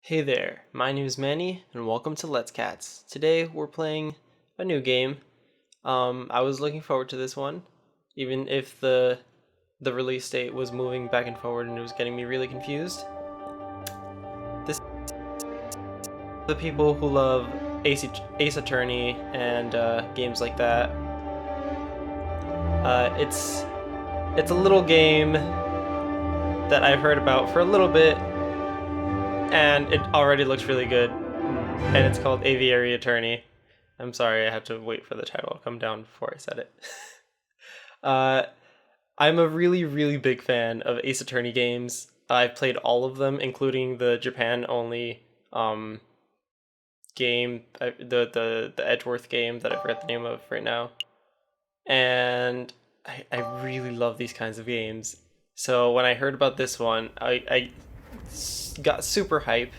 Hey there, my name is Manny, and welcome to Let's Cats. Today we're playing a new game. I was looking forward to this one, even if the release date was moving back and forward and it was getting me really confused. This the people who love Ace Attorney and games like that. It's a little game that I've heard about for a little bit, and it already looks really good. And it's called Aviary Attorney. I'm sorry, I had to wait for the title to come down before I said it. I'm a really, really big fan of Ace Attorney games. I've played all of them, including the Japan-only game, the Edgeworth game that I forget the name of right now. And I really love these kinds of games. So when I heard about this one, I got super hype.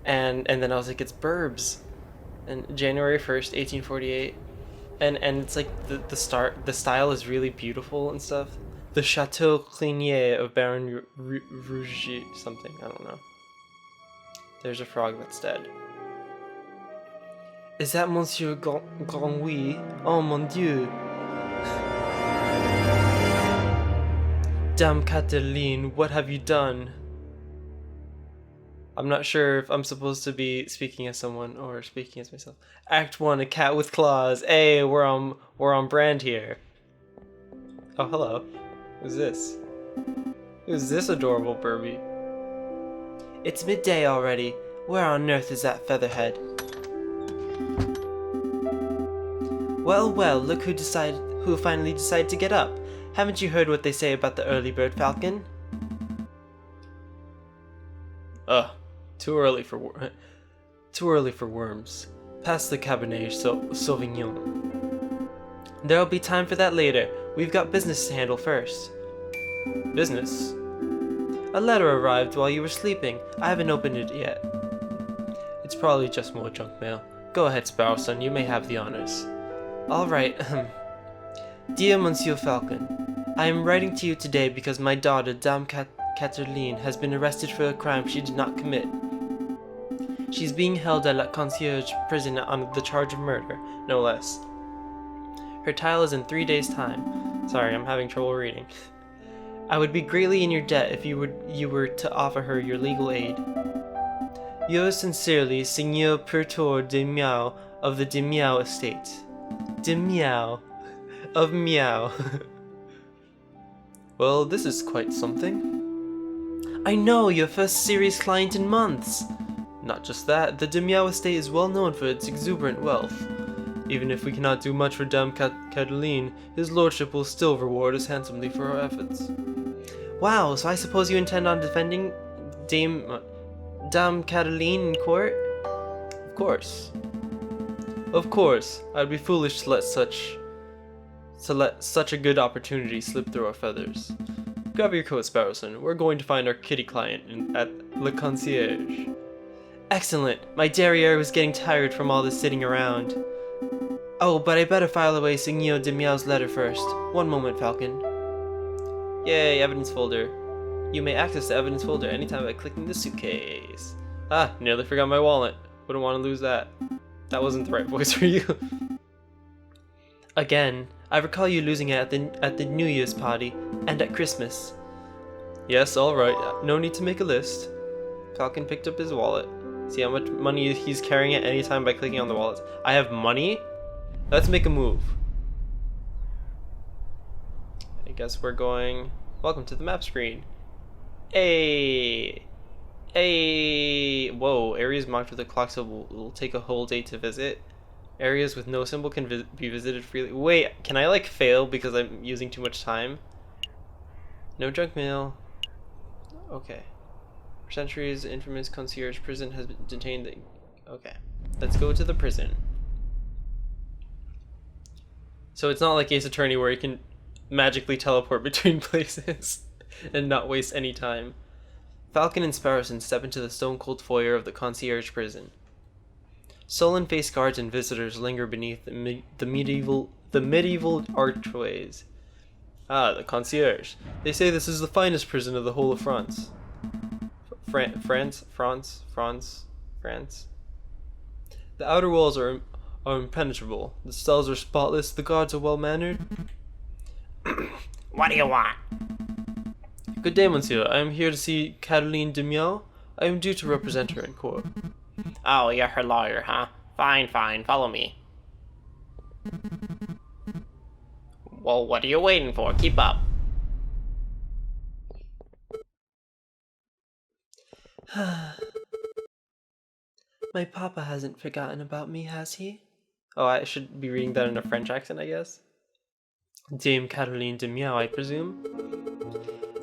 And then I was like, it's Burbs. And January 1st, 1848. And it's like the style is really beautiful and stuff. The Chateau Clinier of Baron Rouge something, I don't know. There's a frog that's dead. Is that Monsieur Grandouille? Oh mon Dieu! Dame Cataline, what have you done? I'm not sure if I'm supposed to be speaking as someone or speaking as myself. Act 1, a cat with claws. Hey, we're on brand here. Oh, hello. Who's this? Who's this adorable Burby? It's midday already. Where on earth is that featherhead? Well, look who finally decided to get up. Haven't you heard what they say about the early bird falcon? Too early for worms. Pass the Cabernet Sauvignon. There'll be time for that later. We've got business to handle first. Business? A letter arrived while you were sleeping. I haven't opened it yet. It's probably just more junk mail. Go ahead, Sparrowson. You may have the honors. All right. Dear Monsieur Falcon, I am writing to you today because my daughter, Dame Cataline, has been arrested for a crime she did not commit. She's being held at La Concierge prison on the charge of murder, no less. Her trial is in 3 days' time. Sorry, I'm having trouble reading. I would be greatly in your debt if you were to offer her your legal aid. Yours sincerely, Seigneur Pertour de Miao of the de Miao estate. De Miao. Of Meow. Well, this is quite something. I know, your first serious client in months. Not just that, the de Miao estate is well known for its exuberant wealth. Even if we cannot do much for Dame Cataline, his lordship will still reward us handsomely for our efforts. Wow, so I suppose you intend on defending Dame Cataline in court? Of course. Of course, I'd be foolish to let such a good opportunity slip through our feathers. Grab your coat, Sparrowson. We're going to find our kitty client at Le Concierge. Excellent. My derriere was getting tired from all this sitting around. Oh, but I better file away Seigneur de Miao's letter first. One moment, Falcon. Yay, evidence folder. You may access the evidence folder anytime by clicking the suitcase. Ah, nearly forgot my wallet. Wouldn't want to lose that. That wasn't the right voice for you. Again, I recall you losing it at the New Year's party and at Christmas. Yes, all right. No need to make a list. Falcon picked up his wallet. See how much money he's carrying at any time by clicking on the wallet. I have money? Let's make a move. I guess we're going... Welcome to the map screen. Hey! Hey! Whoa, areas marked with a clock symbol will take a whole day to visit. Areas with no symbol can be visited freely. Wait, can I like fail because I'm using too much time? No junk mail. Okay. For centuries, the infamous concierge prison has been detained. Okay. Let's go to the prison. So it's not like Ace Attorney where you can magically teleport between places and not waste any time. Falcon and Sparrowson step into the stone-cold foyer of the concierge prison. Sullen-faced guards and visitors linger beneath the medieval archways. Ah, the concierge. They say this is the finest prison of the whole of France. France. The outer walls are impenetrable. The cells are spotless. The guards are well-mannered. What do you want? Good day, monsieur. I am here to see Caroline Demiel. I am due to represent her in court. Oh, you're her lawyer, huh? Fine, follow me. Well, what are you waiting for? Keep up. My papa hasn't forgotten about me, has he? Oh, I should be reading that in a French accent, I guess. Dame Caroline Demiel, I presume.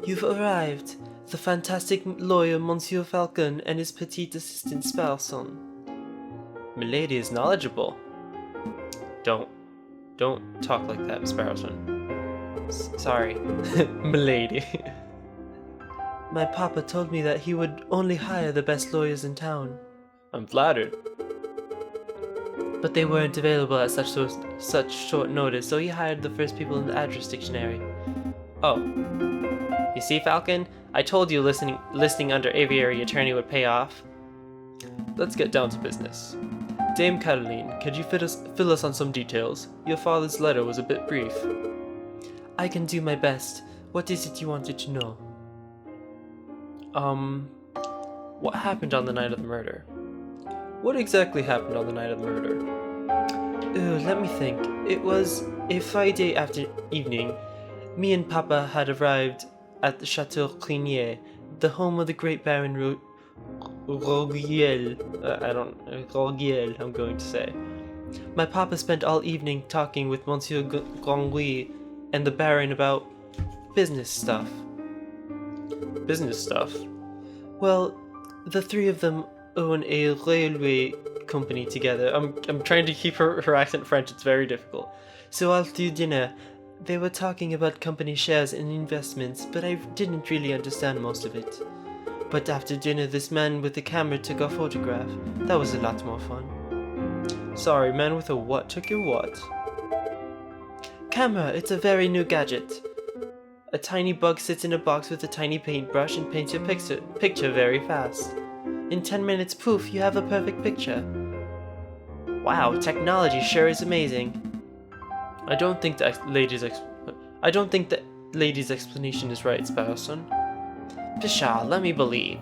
You've arrived. The fantastic lawyer Monsieur Falcon and his petite assistant Sparson. Milady is knowledgeable. Don't talk like that, Sparson. Sorry, Milady. My papa told me that he would only hire the best lawyers in town. I'm flattered. But they weren't available at such short notice, so he hired the first people in the address dictionary. Oh. You see, Falcon? I told you listing under Aviary Attorney would pay off. Let's get down to business. Dame Caroline, could you fill us on some details? Your father's letter was a bit brief. I can do my best. What is it you wanted to know? What happened on the night of the murder? What exactly happened on the night of the murder? Let me think. It was a Friday evening. Me and Papa had arrived at the Chateau Clinier, the home of the great Baron Rogiel. Rogiel, I'm going to say. My Papa spent all evening talking with Monsieur Grandguy and the Baron about business stuff. Business stuff? Well, the three of them own a railway company together. I'm trying to keep her accent French, it's very difficult. So after dinner, they were talking about company shares and investments, but I didn't really understand most of it. But after dinner, this man with the camera took our photograph. That was a lot more fun. Sorry, man with a what took your what? Camera, it's a very new gadget. A tiny bug sits in a box with a tiny paintbrush and paints your picture very fast. In 10 minutes, poof, you have a perfect picture. Wow, technology sure is amazing. I don't think the lady's explanation is right, Sparson. Pshaw, let me believe.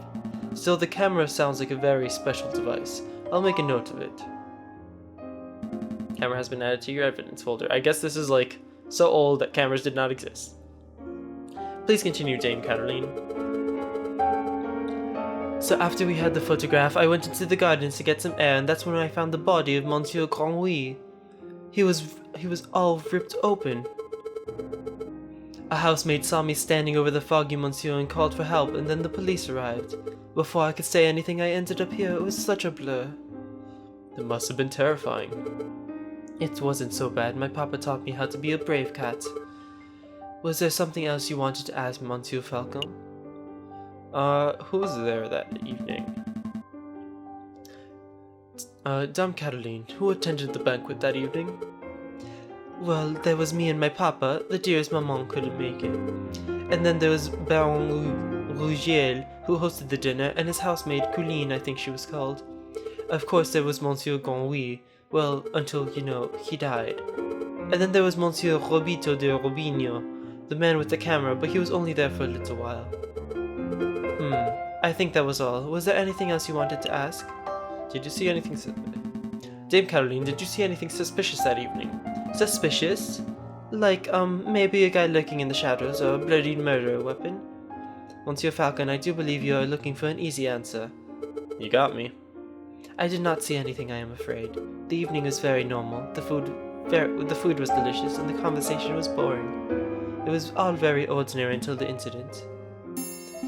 Still, the camera sounds like a very special device. I'll make a note of it. Camera has been added to your evidence folder. I guess this is like so old that cameras did not exist. Please continue, Dame Caroline. So after we had the photograph, I went into the gardens to get some air, and that's when I found the body of Monsieur Grandguy. He was all ripped open. A housemaid saw me standing over the foggy monsieur and called for help, and then the police arrived. Before I could say anything, I ended up here. It was such a blur. It must have been terrifying. It wasn't so bad. My papa taught me how to be a brave cat. Was there something else you wanted to ask, Monsieur Falcon? Who was there that evening? Dame Caroline, who attended the banquet that evening? Well, there was me and my papa. The dearest maman couldn't make it. And then there was Baron Rougiel, who hosted the dinner, and his housemaid, Colline, I think she was called. Of course, there was Monsieur Grandguy. Well, until, he died. And then there was Monsieur Robito de Robinho, the man with the camera, but he was only there for a little while. I think that was all. Was there anything else you wanted to ask? Did you see anything Dame Caroline, did you see anything suspicious that evening? Suspicious? Like, maybe a guy lurking in the shadows, or a bloodied murder weapon? Monsieur Falcon, I do believe you are looking for an easy answer. You got me. I did not see anything, I am afraid. The evening was very normal. The food was delicious, and the conversation was boring. It was all very ordinary until the incident.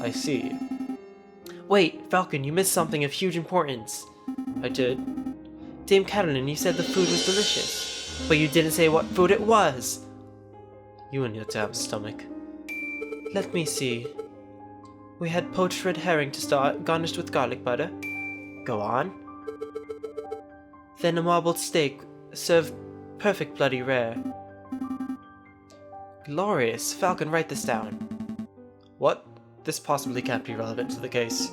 I see. Wait, Falcon, you missed something of huge importance. I did. Dame Caroline, you said the food was delicious, but you didn't say what food it was. You and your damn stomach. Let me see. We had poached red herring to start, garnished with garlic butter. Go on. Then a marbled steak, served perfect bloody rare. Glorious. Falcon, write this down. What? This possibly can't be relevant to the case.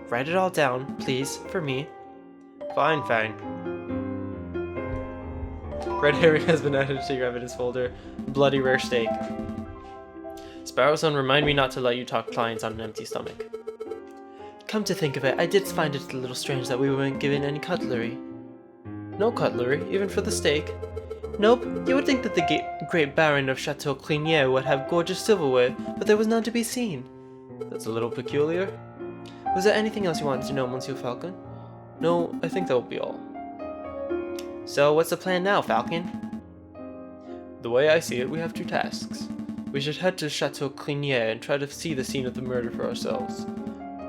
Write it all down, please, for me. Fine, fine. Red herring has been added to your evidence folder. Bloody rare steak. Sparrowson, remind me not to let you talk clients on an empty stomach. Come to think of it, I did find it a little strange that we weren't given any cutlery. No cutlery, even for the steak? Nope, you would think that the great Baron of Chateau Clinier would have gorgeous silverware, but there was none to be seen. That's a little peculiar. Was there anything else you wanted to know, Monsieur Falcon? No, I think that will be all. So, what's the plan now, Falcon? The way I see it, we have two tasks. We should head to Chateau Clinier and try to see the scene of the murder for ourselves.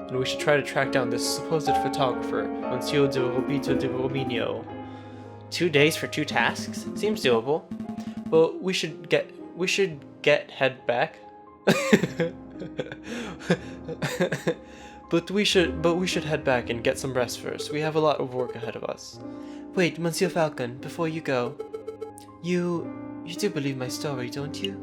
And we should try to track down this supposed photographer, Monsieur de Robito de Robinho. 2 days for 2 tasks? Seems doable. But we should get head back. But we should head back and get some rest first. We have a lot of work ahead of us. Wait, Monsieur Falcon, before you go. You do believe my story, don't you?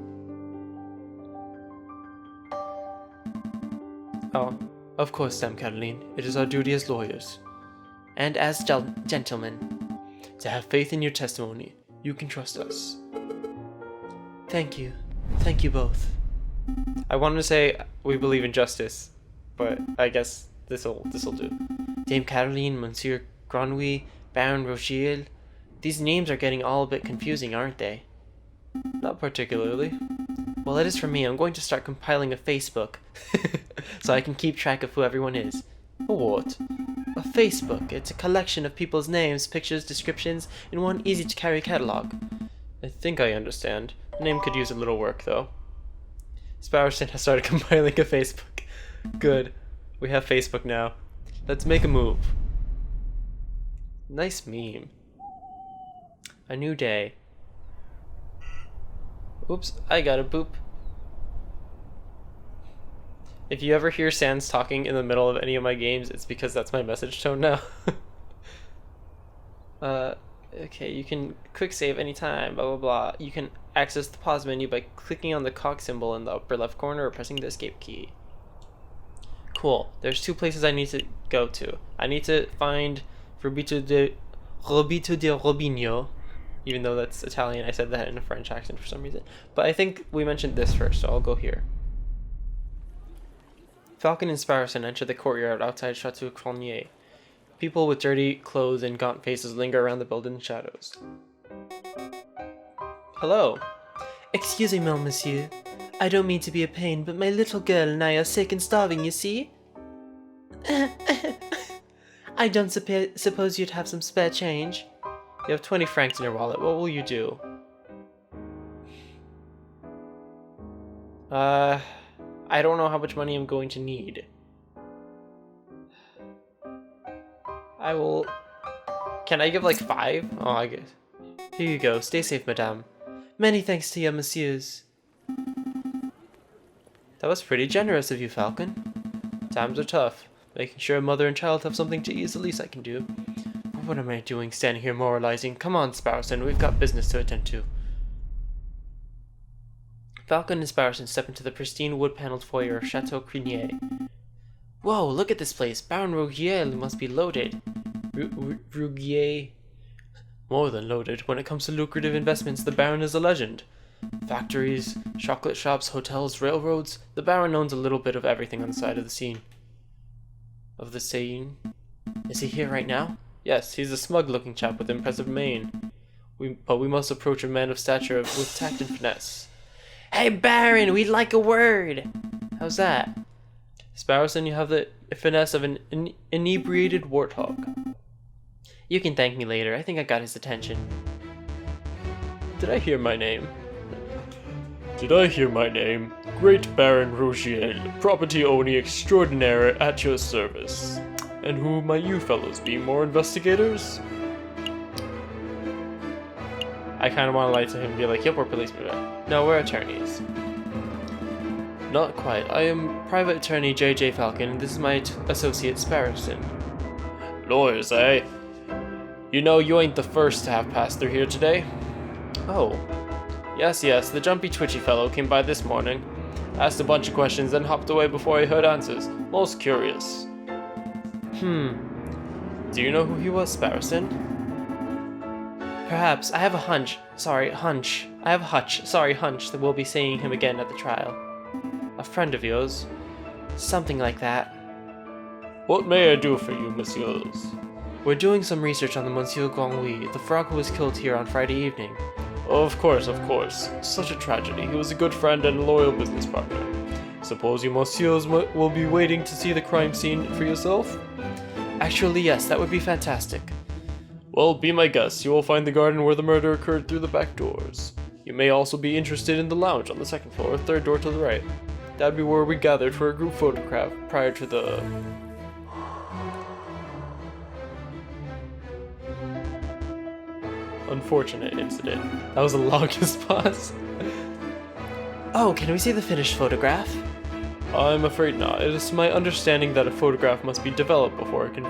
Oh, of course, Dame Caroline. It is our duty as lawyers. And as gentlemen. To have faith in your testimony. You can trust us. Thank you. Thank you both. I wanted to say we believe in justice, but I guess this'll do. Dame Caroline, Monsieur Grenouille, Baron Rogiel. These names are getting all a bit confusing, aren't they? Not particularly. Well, it is for me. I'm going to start compiling a Facebook, so I can keep track of who everyone is. A what? A Facebook. It's a collection of people's names, pictures, descriptions, in one easy-to-carry catalog. I think I understand. The name could use a little work, though. Sparrowson has started compiling a Facebook. Good. We have Facebook now. Let's make a move. Nice meme. A new day. Oops, I got a boop. If you ever hear Sans talking in the middle of any of my games, it's because that's my message tone now. Okay, you can quick save anytime, blah blah blah. You can access the pause menu by clicking on the cog symbol in the upper left corner or pressing the escape key. Cool. There's 2 places I need to go to. I need to find Robito de Robinho, even though that's Italian. I said that in a French accent for some reason. But I think we mentioned this first, so I'll go here. Falcon and Sparrowson enter the courtyard outside Chateau Cronier. People with dirty clothes and gaunt faces linger around the building in shadows. Hello. Excuse me, monsieur. I don't mean to be a pain, but my little girl and I are sick and starving, you see? I don't suppose you'd have some spare change? You have 20 francs in your wallet. What will you do? I don't know how much money I'm going to need. I will... Can I give like 5? Oh, I guess. Here you go. Stay safe, madame. Many thanks to you, messieurs. That was pretty generous of you, Falcon. Times are tough. Making sure a mother and child have something to eat is the least I can do. But what am I doing standing here moralizing? Come on, Sparrowson. We've got business to attend to. Falcon and Sparrowson step into the pristine wood-paneled foyer of Chateau Crinier. Whoa, look at this place. Baron Rogiel must be loaded. Rogier... More than loaded. When it comes to lucrative investments, the Baron is a legend. Factories, chocolate shops, hotels, railroads. The Baron owns a little bit of everything on the side of the scene. Is he here right now? Yes, he's a smug-looking chap with impressive mane. But we must approach a man of stature with tact and finesse. Hey, Baron, we'd like a word! How's that? Sparrowson, you have the finesse of an inebriated warthog. You can thank me later. I think I got his attention. Did I hear my name? Great Baron Rogiel, property owner extraordinaire at your service. And who might you fellows be, more investigators? I kind of want to lie to him and be like, yep, we're policemen. No, we're attorneys. Not quite. I am private attorney JayJay Falcon, and this is my associate Sparrowson. Lawyers, eh? You know you ain't the first to have passed through here today. Oh. Yes, the jumpy twitchy fellow came by this morning. Asked a bunch of questions, then hopped away before I heard answers. Most curious. Do you know who he was, Sparrowson? Perhaps. I have a hunch. Sorry, hunch. I have a hutch. Sorry, hunch that we'll be seeing him again at the trial. A friend of yours? Something like that. What may I do for you, messieurs? We're doing some research on the Monsieur Guanghui, the frog who was killed here on Friday evening. Of course, of course. Such a tragedy. He was a good friend and a loyal business partner. Suppose you messieurs will be waiting to see the crime scene for yourself? Actually, yes, that would be fantastic. Well, be my guest. You will find the garden where the murder occurred through the back doors. You may also be interested in the lounge on the second floor, third door to the right. That'd be where we gathered for a group photograph prior to the... unfortunate incident. That was the longest pause. Oh, can we see the finished photograph? I'm afraid not. It is my understanding that a photograph must be developed before it can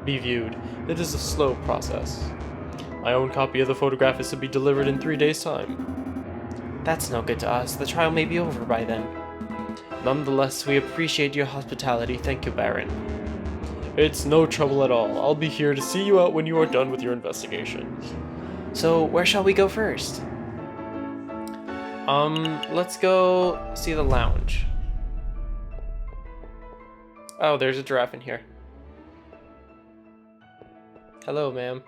be viewed. It is a slow process. My own copy of the photograph is to be delivered in 3 days' time. That's no good to us. The trial may be over by then. Nonetheless, we appreciate your hospitality. Thank you, Baron. It's no trouble at all. I'll be here to see you out when you are done with your investigations. So, where shall we go first? Let's go see the lounge. Oh, there's a giraffe in here. Hello, ma'am.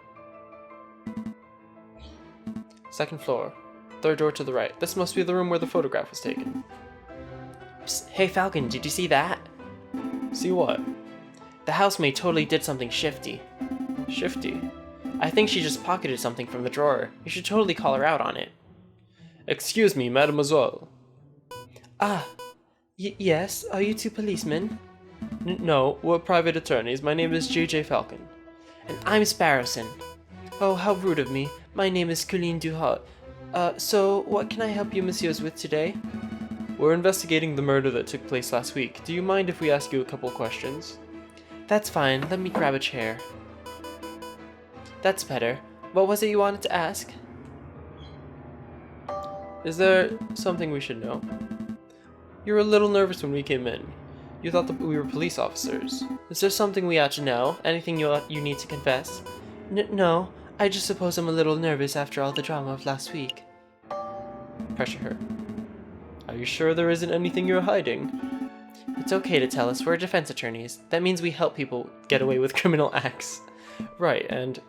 Second floor. Third door to the right. This must be the room where the photograph was taken. Psst, hey Falcon, did you see that? See what? The housemaid totally did something shifty. Shifty? I think she just pocketed something from the drawer. You should totally call her out on it. Excuse me, mademoiselle. Ah, yes, are you two policemen? No, we're private attorneys. My name is JayJay Falcon. And I'm Sparrowson. Oh, how rude of me. My name is Colleen Duhart. So what can I help you messieurs with today? We're investigating the murder that took place last week. Do you mind if we ask you a couple questions? That's fine. Let me grab a chair. That's better. What was it you wanted to ask? Is there something we should know? You were a little nervous when we came in. You thought that we were police officers. Is there something we ought to know? Anything you need to confess? No. I just suppose I'm a little nervous after all the drama of last week. Pressure her. Are you sure there isn't anything you're hiding? It's okay to tell us. We're defense attorneys. That means we help people get away with criminal acts. Right, and...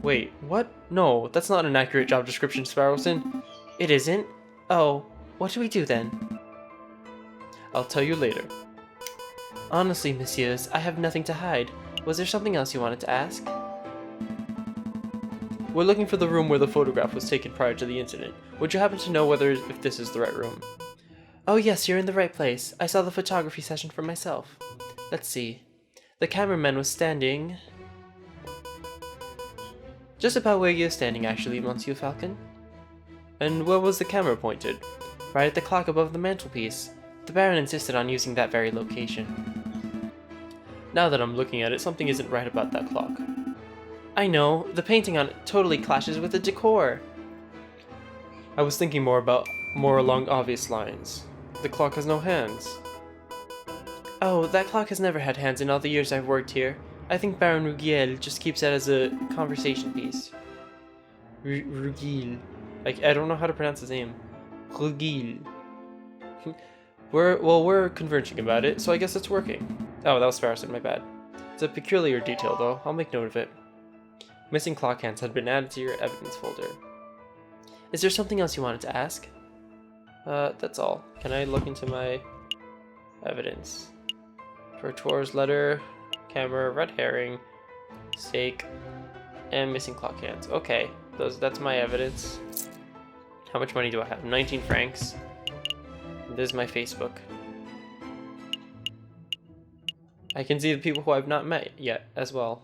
Wait, what? No, that's not an accurate job description, Sparrowson. It isn't? Oh, what do we do then? I'll tell you later. Honestly, messieurs, I have nothing to hide. Was there something else you wanted to ask? We're looking for the room where the photograph was taken prior to the incident. Would you happen to know if this is the right room? Oh yes, you're in the right place. I saw the photography session for myself. Let's see. The cameraman was standing... just about where you're standing, actually, Monsieur Falcon. And where was the camera pointed? Right at the clock above the mantelpiece. The Baron insisted on using that very location. Now that I'm looking at it, something isn't right about that clock. I know, the painting on it totally clashes with the decor. I was thinking more along obvious lines. The clock has no hands. Oh, that clock has never had hands in all the years I've worked here. I think Baron Rugiel just keeps that as a conversation piece. Rugiel. I don't know how to pronounce his name. Rugiel. We're converging about it, so I guess it's working. Oh, that was Sparrowson, my bad. It's a peculiar detail, though. I'll make note of it. Missing clock hands had been added to your evidence folder. Is there something else you wanted to ask? That's all. Can I look into my evidence? For Tor's letter, camera, red herring, steak, and missing clock hands. Okay, that's my evidence. How much money do I have? 19 francs. This is my Facebook. I can see the people who I've not met yet as well.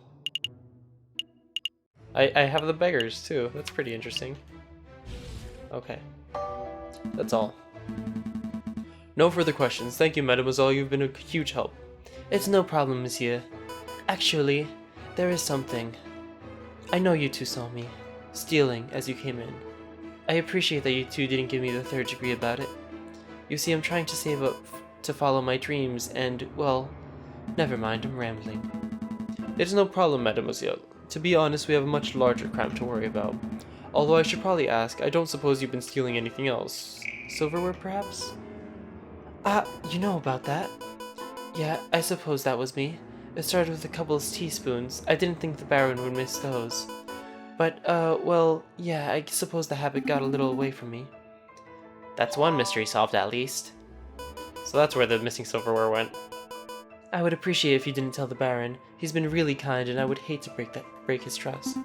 I have the beggars too. That's pretty interesting. Okay. That's all. No further questions. Thank you, mademoiselle. You've been a huge help. It's no problem, monsieur. Actually, there is something. I know you two saw me, stealing as you came in. I appreciate that you two didn't give me the third degree about it. You see, I'm trying to save up to follow my dreams and, well, never mind, I'm rambling. It's no problem, mademoiselle. To be honest, we have a much larger crime to worry about. Although I should probably ask, I don't suppose you've been stealing anything else. Silverware, perhaps? You know about that? Yeah, I suppose that was me. It started with a couple of teaspoons. I didn't think the Baron would miss those. But, well, yeah, I suppose the habit got a little away from me. That's one mystery solved, at least. So that's where the missing silverware went. I would appreciate if you didn't tell the Baron. He's been really kind, and I would hate to break his trust.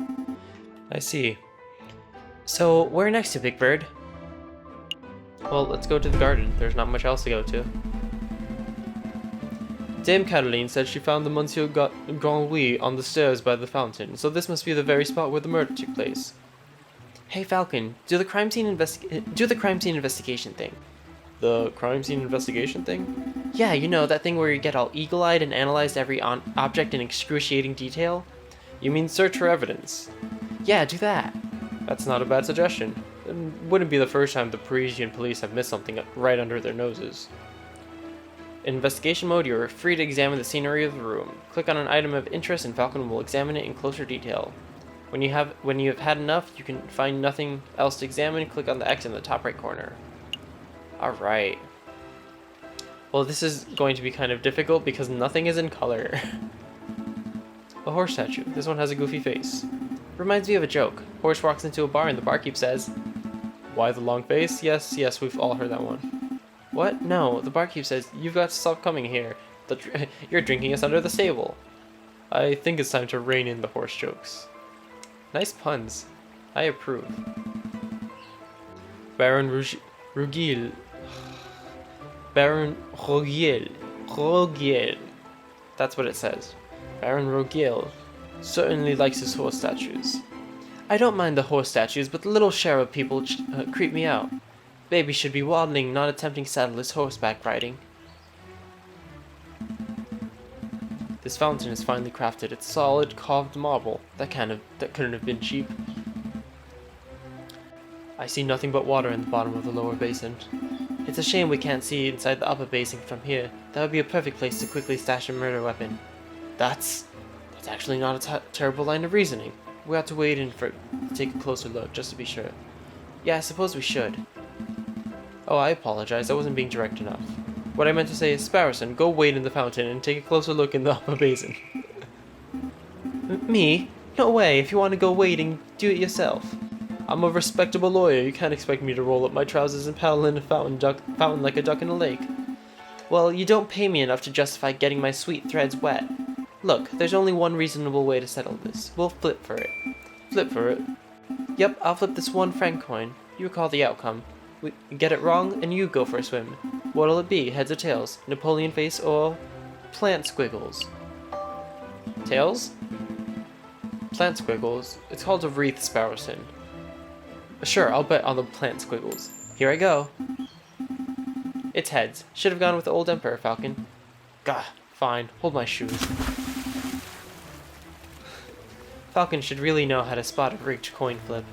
I see. So, where next to Big Bird? Well, let's go to the garden. There's not much else to go to. Dame Cataline said she found the Monsieur Grand Louis on the stairs by the fountain, so this must be the very spot where the murder took place. Hey Falcon, do the crime scene investigation thing. The crime scene investigation thing? Yeah, you know, that thing where you get all eagle-eyed and analyze every object in excruciating detail? You mean search for evidence? Yeah, do that. That's not a bad suggestion. It wouldn't be the first time the Parisian police have missed something right under their noses. In investigation mode, you are free to examine the scenery of the room. Click on an item of interest and Falcon will examine it in closer detail. When you have had enough, you can find nothing else to examine, click on the X in the top right corner. Alright. Well, this is going to be kind of difficult because nothing is in color. A horse statue. This one has a goofy face. Reminds me of a joke. Horse walks into a bar and the barkeep says, "Why the long face?" Yes, we've all heard that one. What? No, the barkeep says, "You've got to stop coming here. You're drinking us under the stable." I think it's time to rein in the horse jokes. Nice puns. I approve. Baron Rougiel. Baron Rougiel. That's what it says. Baron Rougiel certainly likes his horse statues. I don't mind the horse statues, but the little cherub people creep me out. Baby should be waddling, not attempting saddleless horseback riding. This fountain is finely crafted. It's solid, carved marble. That couldn't have been cheap. I see nothing but water in the bottom of the lower basin. It's a shame we can't see inside the upper basin from here. That would be a perfect place to quickly stash a murder weapon. That's actually not a terrible line of reasoning. We ought to wait in to take a closer look, just to be sure. Yeah, I suppose we should. Oh, I apologize. I wasn't being direct enough. What I meant to say is, Sparrowson, go wade in the fountain and take a closer look in the upper basin. Me? No way. If you want to go wading, do it yourself. I'm a respectable lawyer. You can't expect me to roll up my trousers and paddle in a fountain like a duck in a lake. Well, you don't pay me enough to justify getting my sweet threads wet. Look, there's only one reasonable way to settle this. We'll flip for it. Flip for it? Yep, I'll flip this 1 franc coin. You recall the outcome. We get it wrong, and you go for a swim. What'll it be, heads or tails? Napoleon face or plant squiggles? Tails? Plant squiggles? It's called a wreath, Sparrowson. Sure, I'll bet on the plant squiggles. Here I go. It's heads. Should have gone with the old Emperor, Falcon. Gah, fine. Hold my shoes. Falcon should really know how to spot a rigged coin flip.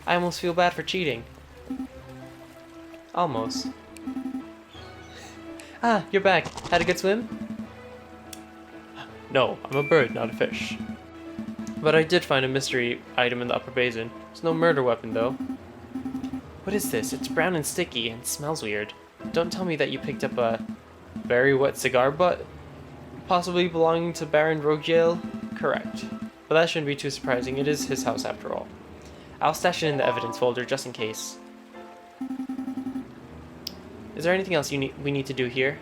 I almost feel bad for cheating. Almost. Ah, you're back. Had a good swim? No, I'm a bird, not a fish. But I did find a mystery item in the upper basin. It's no murder weapon, though. What is this? It's brown and sticky and smells weird. Don't tell me that you picked up a very wet cigar butt? Possibly belonging to Baron Rougiel? Correct. But that shouldn't be too surprising. It is his house after all. I'll stash it in the evidence folder just in case. Is there anything else we need to do here?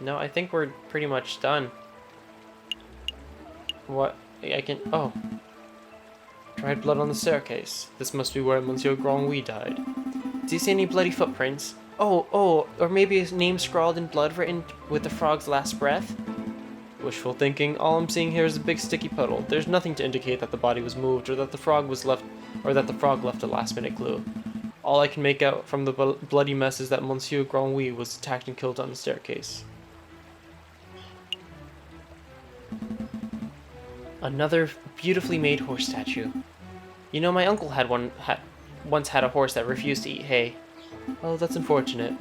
No, I think we're pretty much done. What? Oh. Dried blood on the staircase. This must be where Monsieur Grand Louis died. Do you see any bloody footprints? Oh, or maybe his name scrawled in blood written with the frog's last breath? Wishful thinking. All I'm seeing here is a big sticky puddle. There's nothing to indicate that the body was moved or that the frog left a last-minute clue. All I can make out from the bloody mess is that Monsieur Grand Louis was attacked and killed on the staircase. Another beautifully made horse statue. You know, my uncle once had a horse that refused to eat hay. Oh, that's unfortunate.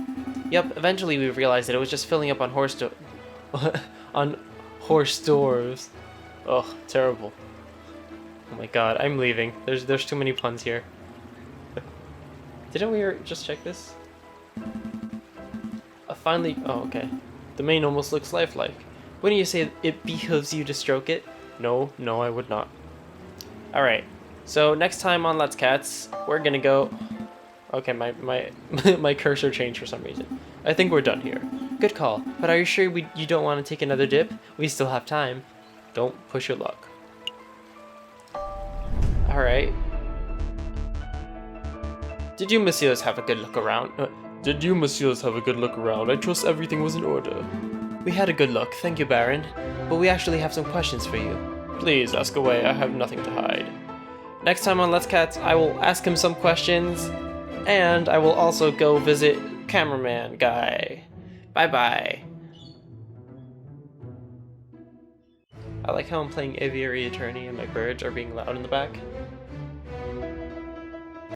Yep, eventually we realized that it was just filling up on on horse doors. Ugh, terrible. Oh my god, I'm leaving. There's too many puns here. Didn't we just check this? Oh, okay. The mane almost looks lifelike. Wouldn't you say it behooves you to stroke it? No, I would not. Alright, so next time on Let's Cats, we're gonna go... Okay, my my cursor changed for some reason. I think we're done here. Good call, but are you sure you don't want to take another dip? We still have time. Don't push your luck. Alright. Did you messieurs have a good look around? Did you messieurs have a good look around? I trust everything was in order. We had a good look, thank you, Baron. But we actually have some questions for you. Please, ask away, I have nothing to hide. Next time on Let's Cats, I will ask him some questions, and I will also go visit cameraman guy. Bye-bye. I like how I'm playing Aviary Attorney and my birds are being loud in the back.